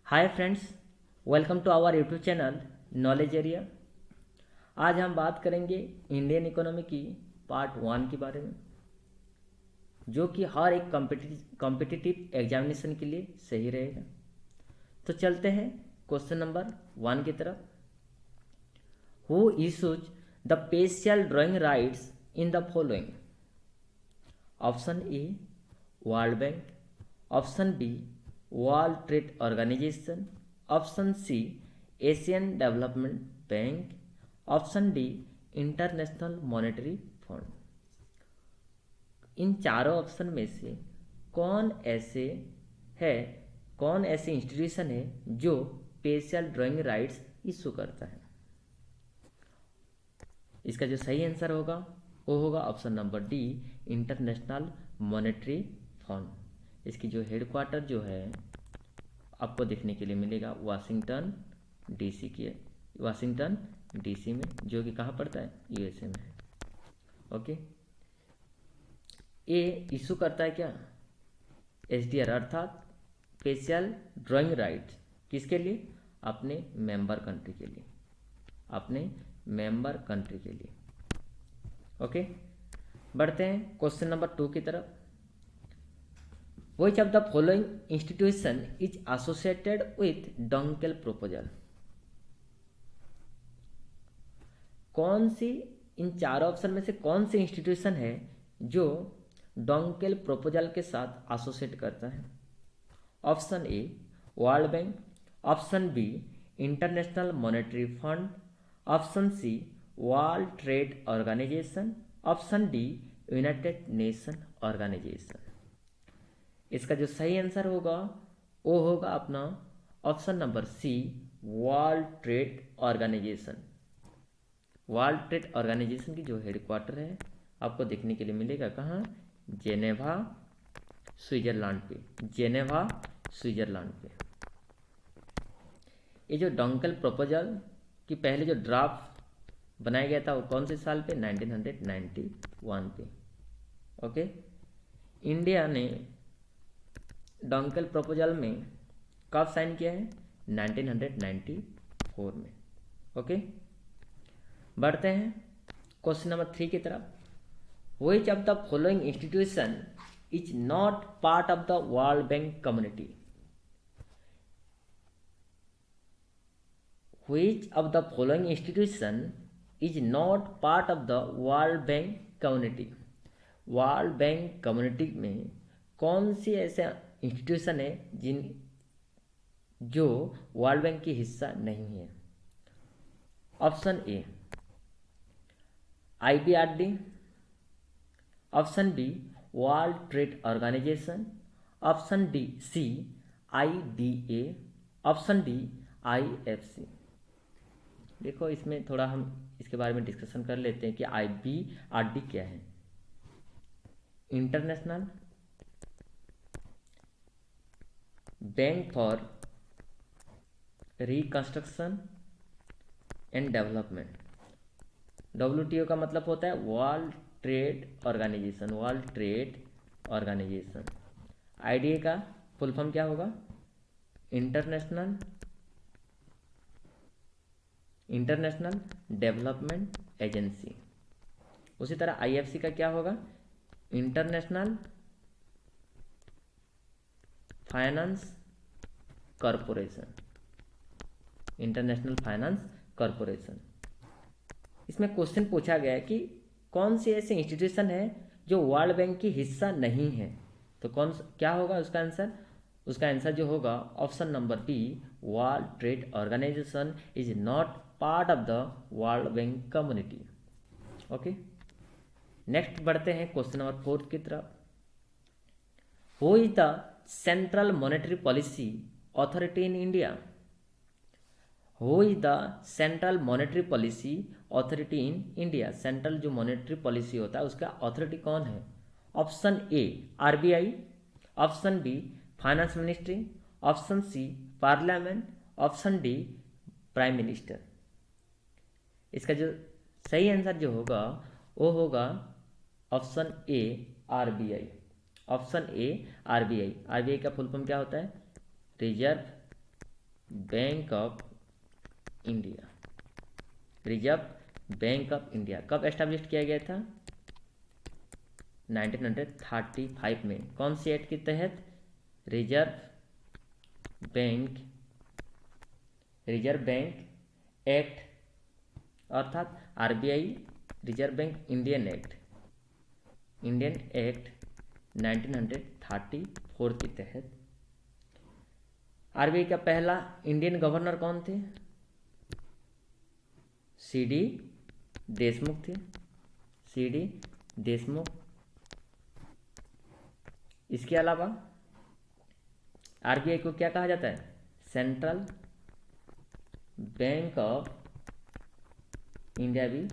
Hi friends, welcome to our YouTube channel knowledge area. आज हम बात करेंगे इंडियन इकोनॉमी की पार्ट 1 के बारे में, जो कि हर एक कॉम्पिटिटिव एग्जामिनेशन के लिए सही रहेगा। तो चलते हैं क्वेश्चन नंबर 1 की तरफ। Who issues the special drawing rights in the following? Option A World Bank, option B World Trade Organization, option C Asian Development Bank, option D International Monetary Fund. इन चारों ऑप्शन में से कौन ऐसे institution है जो स्पेशल ड्राइंग राइट्स इशू करता है? इसका जो सही आंसर होगा वो होगा option number D, International Monetary fund. इसकी जो हेडक्वार्टर जो है आपको देखने के लिए मिलेगा वाशिंगटन डीसी में, जो कि कहाँ पड़ता है? यूएसए में है। ओके, ये इशू करता है क्या? एसडीआर अर्थात स्पेशल ड्राइंग राइट। किसके लिए? अपने मेंबर कंट्री के लिए, ओके। बढ़ते हैं क्वेश्चन नंबर 2 की तरफ। Which of the following institution is associated with Dunkel proposal? कौन सी, इन चारों ऑप्शन में से कौन सी इंस्टीट्यूशन है जो डोंकेल प्रपोजल के साथ एसोसिएट करता है? Option A World Bank, option B International Monetary Fund, option C World Trade Organization, option D United Nation Organization. इसका जो सही आंसर होगा वो होगा अपना option number C, World Trade Organization. World Trade Organization की जो हेडक्वार्टर है आपको देखने के लिए मिलेगा कहाँ? जेनेवा स्विट्जरलैंड पे। ये जो डोंकेल प्रपोजल की पहले जो ड्राफ्ट बनाया गया था वो कौन से साल पे? 1991 पे। ओके, इंडिया ने डोंकेल प्रपोजल में कब साइन किया है? 1994 में। ओके, बढ़ते हैं क्वेश्चन नंबर 3 की तरफ। Which of the following institution is not part of the World Bank community? Which of the following institution is not part of the World Bank community? World Bank community में कौन सी ऐसे institution है जो world bank की हिस्सा नहीं है? Option A IBRD, option B World Trade Organization, option D C IDA, option D IFC। देखो, इसमें थोड़ा हम इसके बारे में डिस्कशन कर लेते हैं कि IBRD क्या है। International bank for reconstruction and development. WTO का मतलब होता है वर्ल्ड ट्रेड ऑर्गेनाइजेशन। IDA का फुल फॉर्म क्या होगा? International development agency. उसी तरह IFC का क्या होगा? International finance corporation. इसमें क्वेश्चन पूछा गया है कि कौन सी ऐसी इंस्टीट्यूशन है जो वर्ल्ड बैंक की हिस्सा नहीं है, तो क्या होगा उसका आंसर? उसका आंसर जो होगा option number B, World Trade Organization is not part of the World Bank community. Okay, next बढ़ते हैं क्वेश्चन नंबर 4 की तरफ। Who is the central monetary policy authority in India? Who is the central monetary policy authority in India? Central जो monetary policy होता है उसका authority कौन है? Option A RBI, option B finance ministry, option C parliament, option D prime minister. इसका जो सही answer जो होगा वो होगा option A RBI। Option A RBI का फुल फॉर्म क्या होता है? Reserve Bank of India, reserve Bank of India कब एस्टैब्लिश किया गया था? 1935 में। कौन सी एक्ट के तहत? रिजर्व बैंक एक्ट, अर्थात RBI reserve bank Indian act 1934 के तहत। आरबीआई का पहला इंडियन गवर्नर कौन थे? सीडी देशमुख थे, सीडी देशमुख। इसके अलावा आरबीआई को क्या कहा जाता है? सेंट्रल बैंक ऑफ इंडिया भी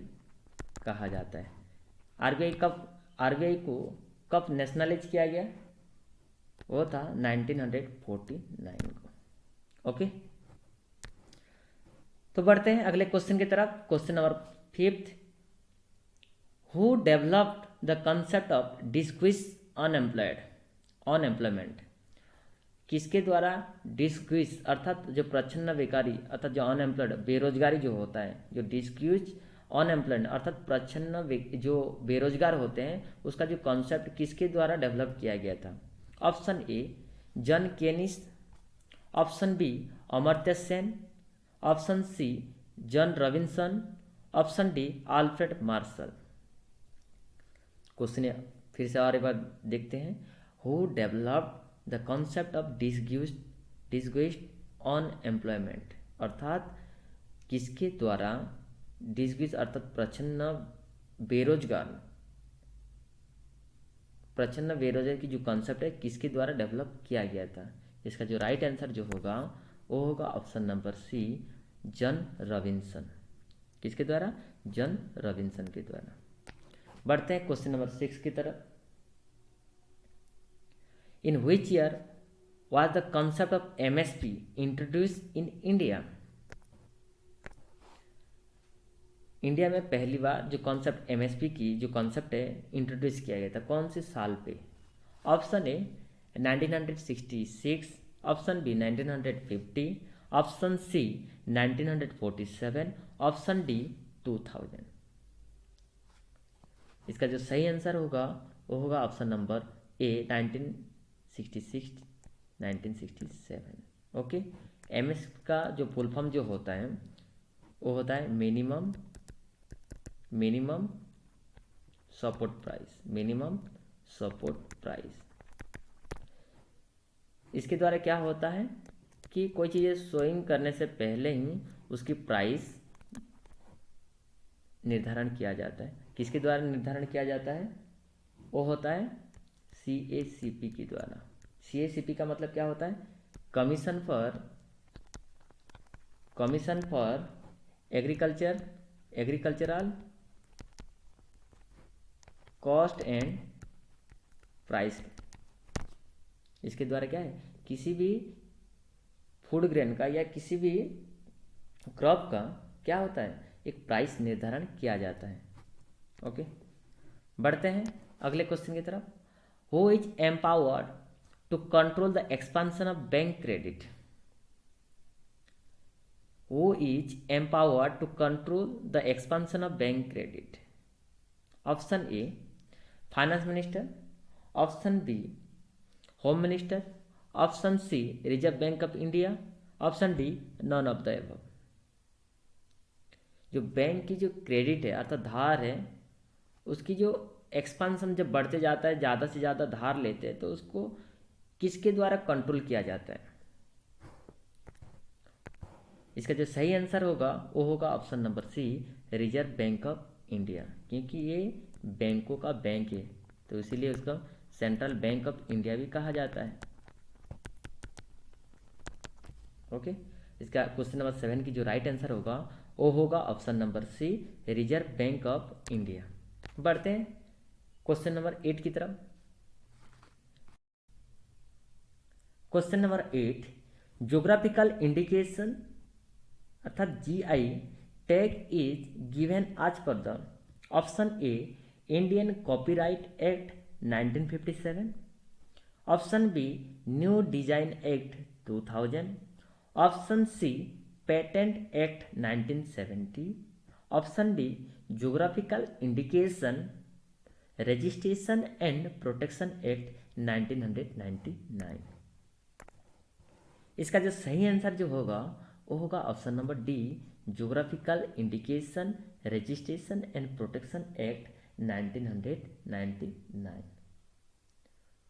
कहा जाता है। आरबीआई को कब नेशनलाइज किया गया? वो था 1949 को। ओके, तो बढ़ते हैं अगले क्वेश्चन की तरफ। Question number 5, who developed the concept of disguised unemployment? किसके द्वारा डिस्क्रीज अर्थात जो प्रच्छन्न बेकारी अर्थात जो अनएम्प्लॉयड बेरोजगारी जो होता है, जो डिस्क्रीज अनएम्प्लॉयड अर्थात प्रच्छन्न जो बेरोजगार होते हैं, उसका जो कॉन्सेप्ट किसके द्वारा डेवलप किया गया था? Option A John Keynes, option B Amartya Sen, option C John Robinson, option D Alfred Marshall. Question फिर से और एक बार देखते हैं। Who developed the concept of disguised unemployment, अर्थात किसके द्वारा डिस्क्रीज अर्थात प्रच्छन्न बेरोजगार की जो कॉन्सेप्ट है किसके द्वारा डेवलप किया गया था? इसका जो राइट आंसर जो होगा वो होगा option number C John Robinson. किसके द्वारा? जॉन रॉबिन्सन के द्वारा। बढ़ते हैं क्वेश्चन नंबर 6 की तरफ। In which year was the concept of MSP introduced in India? India में पहली बार जो कॉन्सेप्ट एमएसपी की जो कॉन्सेप्ट है इंट्रोड्यूस किया गया था, कौन से साल पे? Option A 1966, option B 1950, option C 1947, option D 2000। इसका जो सही आंसर होगा वो होगा option number A 1967। Okay, MS का जो फुल फॉर्म जो होता है वो होता है मिनिमम सपोर्ट प्राइस। इसके द्वारा क्या होता है कि कोई चीज़ शोइंग करने से पहले ही उसकी प्राइस निर्धारण किया जाता है। किसके द्वारा निर्धारण किया जाता है? वो होता है CACP के द्वारा। CACP का मतलब क्या होता है? Commission for agricultural cost and price. इसके द्वारा क्या है, किसी भी फूड ग्रेन का या किसी भी क्रॉप का क्या होता है, एक प्राइस निर्धारण किया जाता है। ओके, बढ़ते हैं अगले क्वेश्चन की तरफ। Who is empowered to control the expansion of bank credit? Who is empowered to control the expansion of bank credit? Option A finance minister, option B home minister, option C Reserve Bank of India, option D none of the above. जो bank की जो credit है अर्थात धार है, उसकी जो expansion जब बढ़ते जाता है, ज़्यादा से ज़्यादा धार लेते हैं, तो उसको किसके द्वारा कंट्रोल किया जाता है? इसका जो सही आंसर होगा वो होगा option number C Reserve Bank of India, क्योंकि ये बैंकों का बैंक है तो इसीलिए उसका सेंट्रल बैंक ऑफ इंडिया भी कहा जाता है। ओके, इसका क्वेश्चन नंबर 7 की जो राइट आंसर होगा वो होगा option number C Reserve Bank of India. बढ़ते हैं क्वेश्चन नंबर 8 की तरफ। क्वेश्चन नंबर 8, ज्योग्राफिकल इंडिकेशन अर्थात GI टैग इज गिवन आज पर the option A Indian Copyright Act 1957, option B new design act 2000, option C patent act 1970, option D geographical indication registration and protection act 1999। इसका जो सही answer जो होगा वो होगा option number D geographical indication registration and protection act 1999।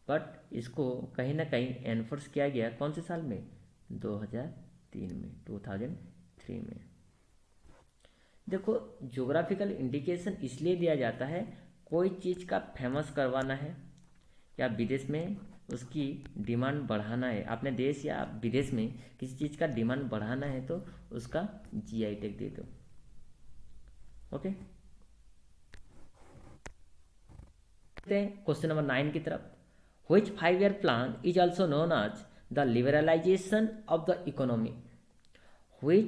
But इसको कहीं ना कहीं एनफोर्स किया गया कौन से साल में? 2003 में, 2003 में। देखो ज्योग्राफिकल इंडिकेशन इसलिए दिया जाता है, कोई चीज़ का फेमस करवाना है या विदेश में उसकी डिमांड बढ़ाना है, अपने देश या विदेश में किसी चीज़ का डिमांड बढ़ाना है तो उसका जीआई टैग दे दो। ओके, क्वेश्चन नंबर 9 की तरफ। Which 5-year plan is also known as the liberalization of the economy? Which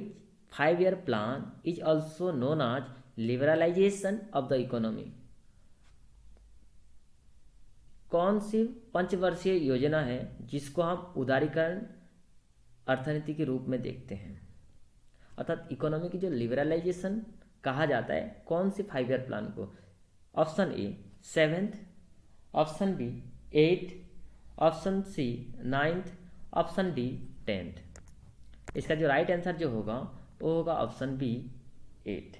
5-year plan is also known as liberalization of the economy? कौन सी पंचवर्षीय योजना है जिसको हम उदारीकरण अर्थनीति के रूप में देखते हैं, अर्थात इकोनॉमी की जो लिबरलाइजेशन कहा जाता है, कौन सी 5-year प्लान को? Option A 7th, option B 8th, option C 9th, option D 10th। इसका जो राइट आंसर जो होगा वो होगा ऑप्शन बी 8,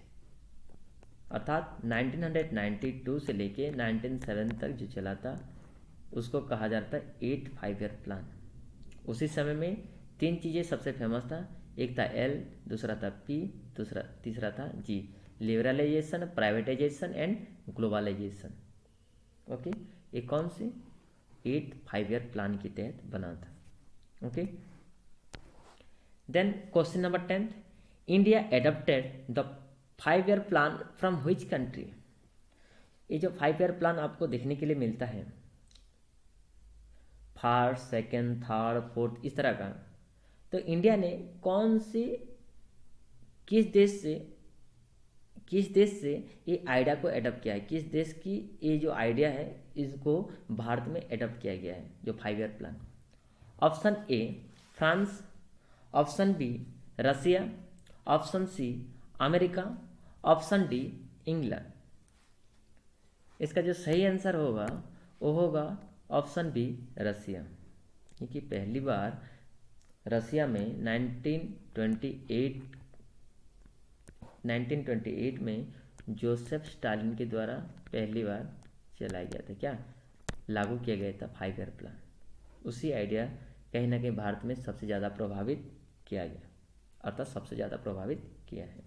अर्थात 1992 से लेके 1907 तक जो चला था उसको कहा जाता है 8 5-year प्लान। उसी समय में 3 चीज़ें सबसे फेमस था, एक था एल, दूसरा था पी, तीसरा था G, liberalisation, privatisation and globalisation. Okay, ये कौन से 8 5-year प्लान के तहत बना था। Okay, then question number 10, India adopted the 5-year plan from which country? ये जो 5-year प्लान आपको देखने के लिए मिलता है, फर्स्ट, सेकेंड, थर्ड, फोर्थ, इस तरह का, तो इंडिया ने कौन सी किस देश से ये आइडिया को एडप्ट किया है, किस देश की ये जो आइडिया है इसको भारत में एडप्ट किया गया है जो 5-year plan? Option A France, option B Russia, option C America, option D England. इसका जो सही आंसर होगा वो होगा ऑप्शन बी रसिया, क्योंकि पहली बार रसिया में 1928 में जोसेफ स्टालिन के द्वारा पहली बार चलाया गया था, क्या लागू किया गया था 5-year प्लान। उसी आइडिया कहीं ना कहीं भारत में सबसे ज़्यादा प्रभावित किया गया, अर्थात सबसे ज़्यादा प्रभावित किया है।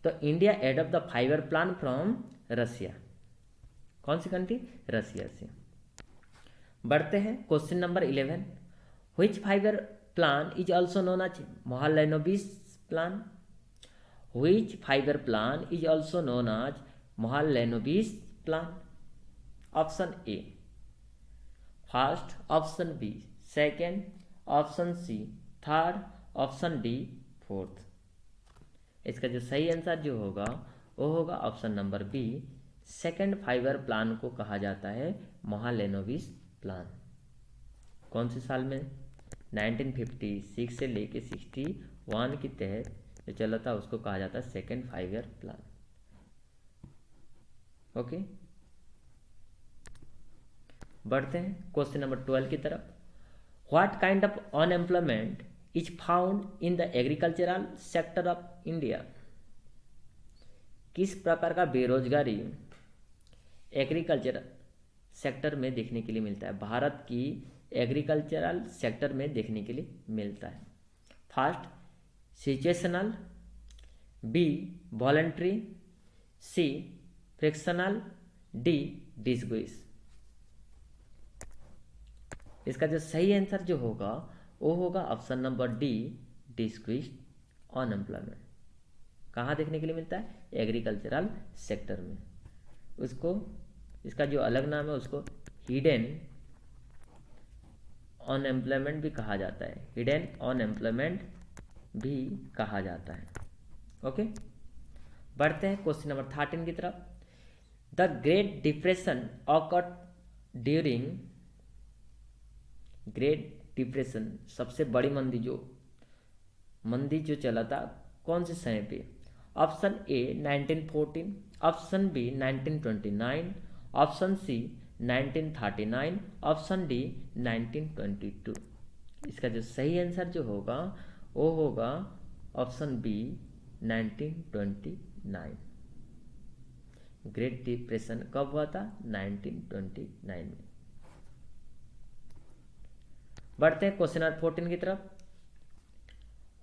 तो India adopt the 5-year plan from Russia, कौन सी कंट्री? रसिया से। बढ़ते हैं question number 11, which 5-year plan is also known as Mahalanobis plan? Which 5-year plan is also known as Mohalanobis plan? Option A first, option B second, option C third, option D fourth. इसका जो सही answer जो होगा वो होगा option number B, second 5-year plan को कहा जाता है मोहालैनोबिस प्लान। कौन से साल में? 1956 से लेके 61 के तहत जो चला था उसको कहा जाता है सेकेंड 5-year प्लान। ओके, बढ़ते हैं क्वेश्चन नंबर 12 की तरफ। What kind of unemployment is found in the agricultural sector of India? किस प्रकार का बेरोजगारी एग्रीकल्चर सेक्टर में देखने के लिए मिलता है? भारत की एग्रीकल्चरल सेक्टर में देखने के लिए मिलता है। फर्स्ट सिचुएशनल, बी वॉलंटरी, सी फ्रिक्शनल, डी डिसग्विस। इसका जो सही आंसर जो होगा वो होगा ऑप्शन नंबर डी, डिसग्विस अनएम्प्लॉयमेंट। कहाँ देखने के लिए मिलता है? एग्रीकल्चरल सेक्टर में। उसको इसका जो अलग नाम है उसको हिडन अनएम्प्लॉयमेंट भी कहा जाता है, हिडन अनएम्प्लॉयमेंट भी कहा जाता है। ओके, बढ़ते हैं क्वेश्चन नंबर 13 की तरफ। The great depression awkward during, great depression सबसे बड़ी मंदी जो मंदी जो चला था कौन से समय पे? Option A 1914, option B 1929, option C 1939, option D 1922। इसका जो सही आंसर जो होगा वो होगा ऑप्शन बी 1929। ग्रेट डिप्रेशन कब हुआ था? 1929 में। बढ़ते हैं क्वेश्चन नंबर 14 की तरफ।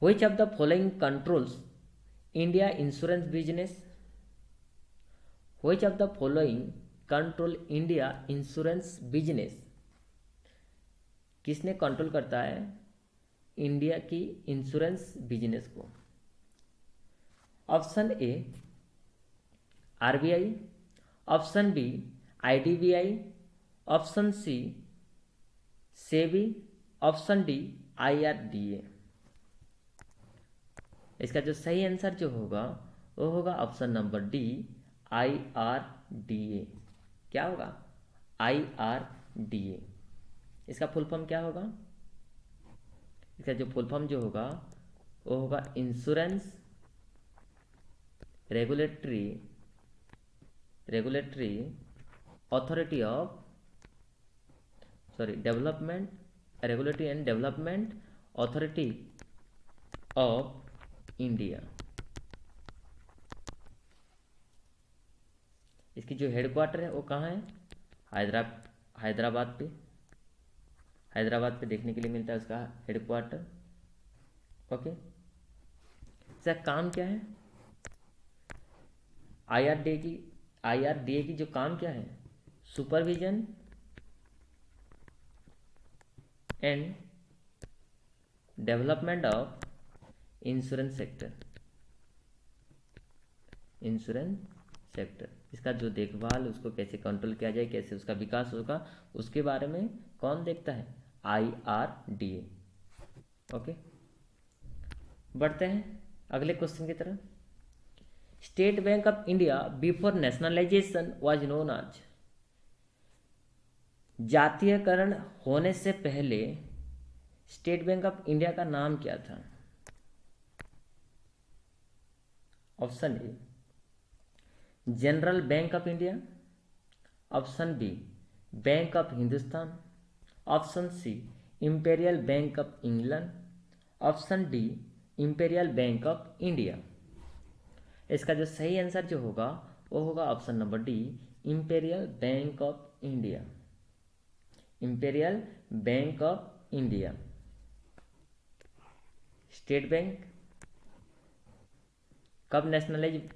Which of the following controls India insurance business? Which of the following control India insurance business? किसने कंट्रोल करता है इंडिया की इंश्योरेंस बिजनेस को? Option A RBI, option B IDBI, option C SEBI, option D IRDA. इसका जो सही answer जो होगा वो होगा ऑप्शन नंबर डी आईआरडीए। क्या होगा? आईआरडीए। इसका फुल फॉर्म क्या होगा? इसका जो फुल फॉर्म जो होगा वो होगा insurance regulatory authority of development, regulatory and development authority of India. इसकी जो हेडक्वार्टर है वो कहाँ है? हैदराबाद पे देखने के लिए मिलता है उसका हेडक्वार्टर। ओके, इसका काम क्या है? आईआरडीए की जो काम क्या है? Supervision and development of insurance sector. इसका जो देखभाल, उसको कैसे कंट्रोल किया जाए, कैसे उसका विकास होगा, उसके बारे में कौन देखता है? आईआरडीए। ओके, बढ़ते हैं अगले क्वेश्चन की तरफ। State Bank of India before nationalisation was known आज। जातीयकरण होने से पहले स्टेट बैंक ऑफ इंडिया का नाम क्या था? Option A General Bank of India, option B Bank of Hindustan, option C Imperial Bank of England, option D Imperial Bank of India. इसका जो सही आंसर जो होगा वो होगा option number D Imperial Bank of India. Imperial Bank of India. State Bank कब nationalise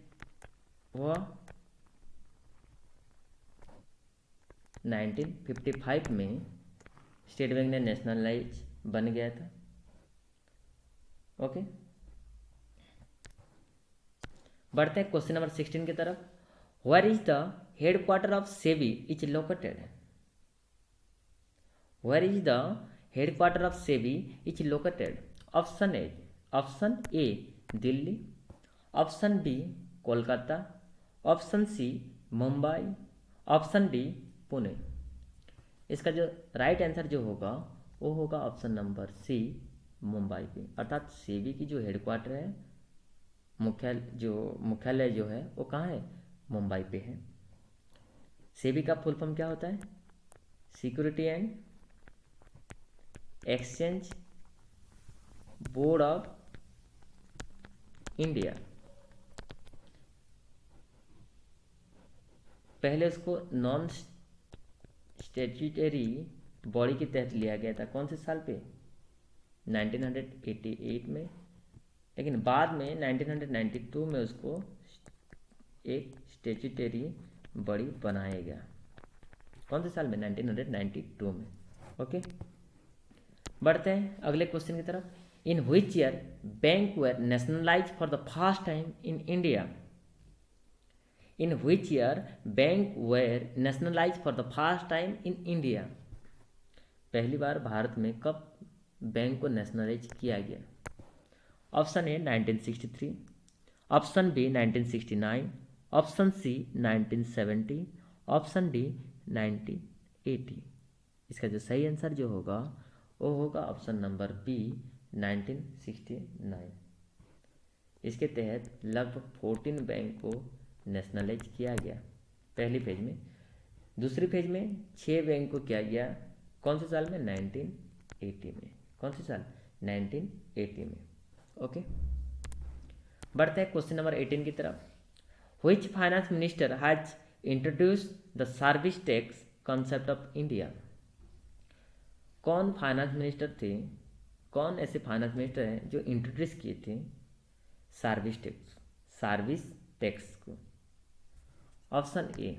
हुआ? 1955 में स्टेट बैंक ने नेशनलाइज बन गया था। ओके, बढ़ते हैं क्वेश्चन नंबर 16 की तरफ। Where is the headquarter of SEBI is located? Where is the headquarter of SEBI is located? Option A Delhi, option B Kolkata, option C Mumbai, option D Pune. इसका जो राइट आंसर जो होगा वो होगा ऑप्शन नंबर सी मुंबई पे। अर्थात सेबी की जो हेडक्वार्टर है, मुख्यालय जो है वो कहाँ है? मुंबई पे है। सेबी का फुल फॉर्म क्या होता है? Security and exchange board of India. पहले उसको नॉन स्टैट्यूटरी बॉडी के तहत लिया गया था। कौन से साल पे? 1988 में। लेकिन बाद में 1992 में उसको एक स्टैट्यूटरी बॉडी बनाया गया। कौन से साल में? 1992 में। ओके, बढ़ते हैं अगले क्वेश्चन की तरफ। In which year bank were nationalise for the first time in India? In which year bank were nationalise for the first time in India? पहली बार भारत में कब बैंक को नेशनलाइज किया गया? Option A 1963, option B 1969, option C 1970, option D 1980। इसका जो सही answer जो होगा वो होगा ऑप्शन नंबर बी 1969। इसके तहत लगभग 14 बैंक को नेशनलाइज किया गया पहली फेज में। दूसरी फेज में 6 बैंक को किया गया कौन से साल में? 1980 में। कौन से साल? 1980 में। ओके, बढ़ते हैं क्वेश्चन नंबर 18 की तरफ। Which finance minister has introduced the service tax concept of India? कौन फाइनेंस मिनिस्टर थे, कौन ऐसे फाइनेंस मिनिस्टर हैं जो इंट्रोड्यूस किए थे सर्विस टैक्स को? Option A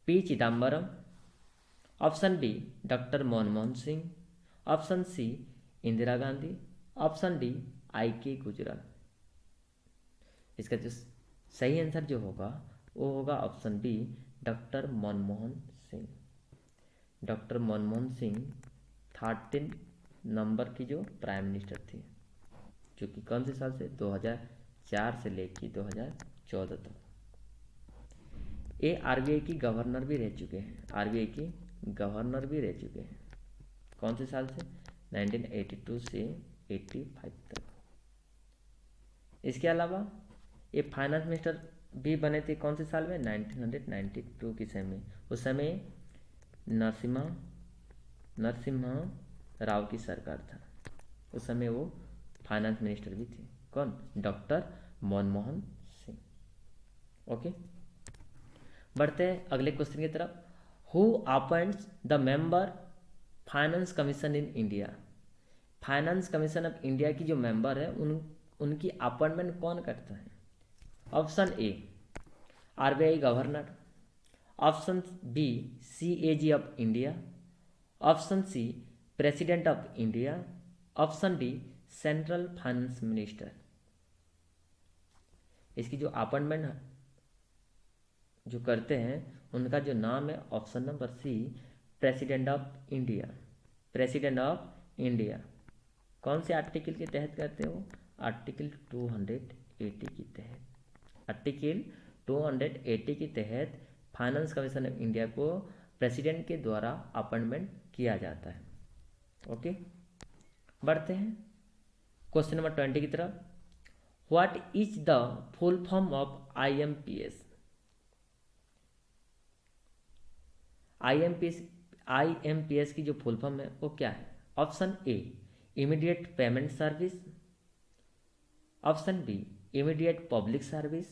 P Chidambaram, option B doctor Manmohan Singh, option C Indira Gandhi, option D I K Gujral. इसका जो सही आंसर जो होगा वो होगा option B doctor Manmohan Singh. Doctor Manmohan Singh 13 number की जो प्राइम मिनिस्टर थे, जो कि कौन से साल से? 2004 से लेकर 2014 तक। ये आरबीआई की गवर्नर भी रह चुके हैं, आरबीआई की गवर्नर भी रह चुके हैं। कौन से साल से? 1982 से 85 तक। इसके अलावा ये फाइनेंस मिनिस्टर भी बने थे कौन से साल में? 1992 के समय। उस समय नरसिम्हा राव की सरकार था, उस समय वो फाइनेंस मिनिस्टर भी थे। कौन? डॉक्टर मनमोहन सिंह। ओके, बढ़ते हैं अगले क्वेश्चन की तरफ। Who appoints the member finance commission in India? Finance commission of India की जो मेंबर है उनकी अपॉइंटमेंट कौन करता है? Option A RBI governor, option B CAG of India, option C President of India, option D central finance minister. इसकी जो appointment जो करते हैं उनका जो नाम है option number C President of India. President of India कौन से आर्टिकल के तहत करते हो? आर्टिकल 280 के तहत। आर्टिकल 280 के तहत फाइनेंस कमीशन ऑफ इंडिया को प्रेसिडेंट के द्वारा अपॉइंटमेंट किया जाता है। ओके, बढ़ते हैं क्वेश्चन नंबर 20 की तरफ। What is the full form of IMPS? IMPS की जो फुल फॉर्म है वो क्या है? Option A immediate payment service, option B immediate public service,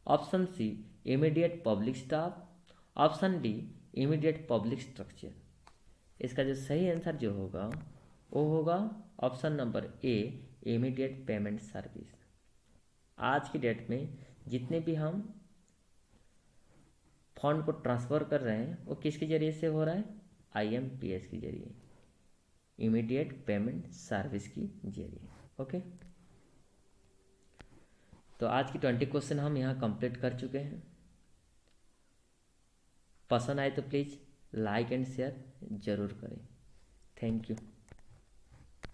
option C immediate public staff, option D immediate public structure. इसका जो सही आंसर जो होगा वो होगा option number A immediate payment service. आज की डेट में जितने भी हम फंड को ट्रांसफ़र कर रहे हैं वो किसके जरिए से हो रहा है? आईएमपीएस के जरिए, इमीडिएट पेमेंट सर्विस की जरिए। ओके, तो आज की 20 क्वेश्चन हम यहाँ कंप्लीट कर चुके हैं। पसंद आए तो प्लीज़ लाइक एंड शेयर ज़रूर करें। Thank you.